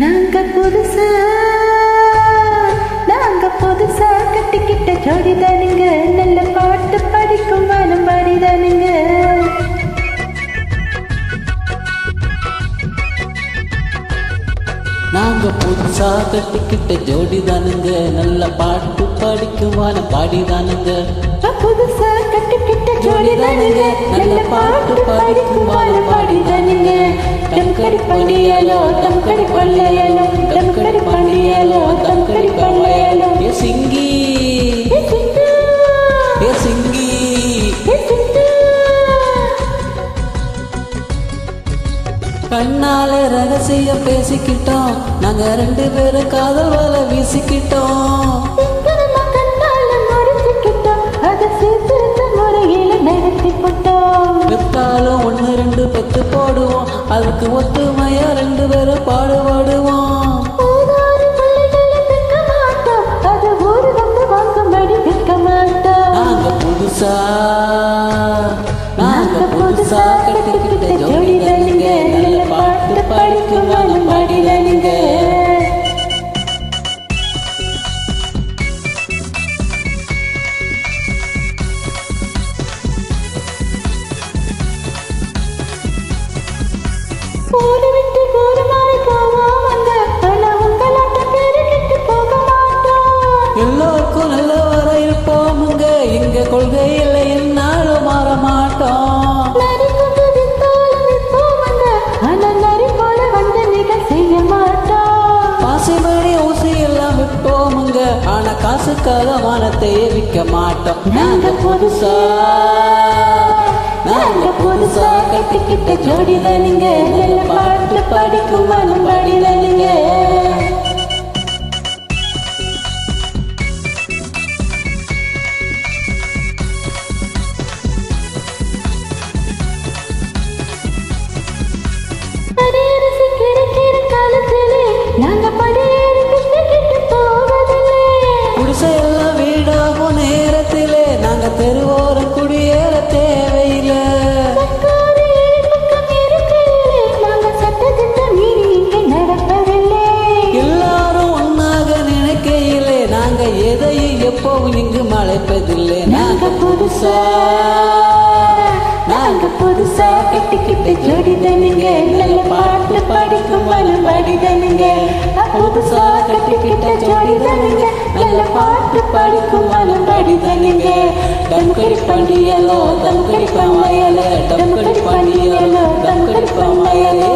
நாங்க புதுசா கட்டிக்கிட்ட ஜோடிதானுங்க. நல்ல பாட்டு படிக்கும் வானம் பாடிதானுங்க. நாங்க புதுசா கட்டிக்கிட்ட ஜோடிதானுங்க. நல்ல பாட்டு படிக்கும் வானம் பாடிதானுங்க. புதுசா கட்டிக்கிட்ட ஜோடிதானுங்க. நல்ல பாட்டு படிக்கும் வானம் பாடிதானுங்க. டம்கடி பள்ளியாலோ டம்கடி பள்ளையாலோ டம்கடி பள்ளியாலோ டம்கடி பள்ளையாலோ சிங்கி சிங்கி கண்ணால ரகசியம் பேசிக்கிட்டோம். நாங்க 2 பேரும் காதல் வலை வீசிக்கிட்டோம். பெத்தாலும் 1 2 பெத்து போடுவோம். அதுக்கு ஒத்துமையா 2 பேரும் பாடுபடுவோம். நாங்க புதுசா கட்டிக்கிட்ட ஜோடிதானுங்க. நல்ல பாட்டு படிக்கும் வானம் பாடிதானுங்க. எல்லோருக்கும் நல்ல வர இருப்போமுங்க. எங்க கொள்கையில் என்னாலும் மாற மாட்டோம். பாசிபடி ஊசி எல்லாம் விற்போமுங்க. ஆனா காசுக்காக வானத்தையே விற்க மாட்டோம். நாங்க புதுசா கட்டிக்கிட்ட ஜோடிதானுங்க. நல்ல பாட்டு படிக்கும் வானம் பாடிதானுங்க. குடிசையெல்லாம் வீடாகும் நேரத்திலே நாங்க தெருவோரம் குடியேற தேவையில்லை. எல்லாரும் ஒன்னாக நினைக்கையிலே நாங்க எதையும் எப்பவும் இங்கு மலைப்பதில்லை. நாங்க புதுசா கட்டிக்கிட்ட ஜோடிதானுங்க. நல்ல பாட்டு படிக்கும் வானம் பாடிதானுங்க. புதுசா கட்டிக்கிட்ட ஜோடிதானுங்க. நல்ல பாட்டு படிக்கும் வானம் பாடிதானுங்க. டம்கடி பண்டியலோ டம்கடி பம்மையலோ டம்கடி பண்டியலோ டம்கடி பம்மையலோ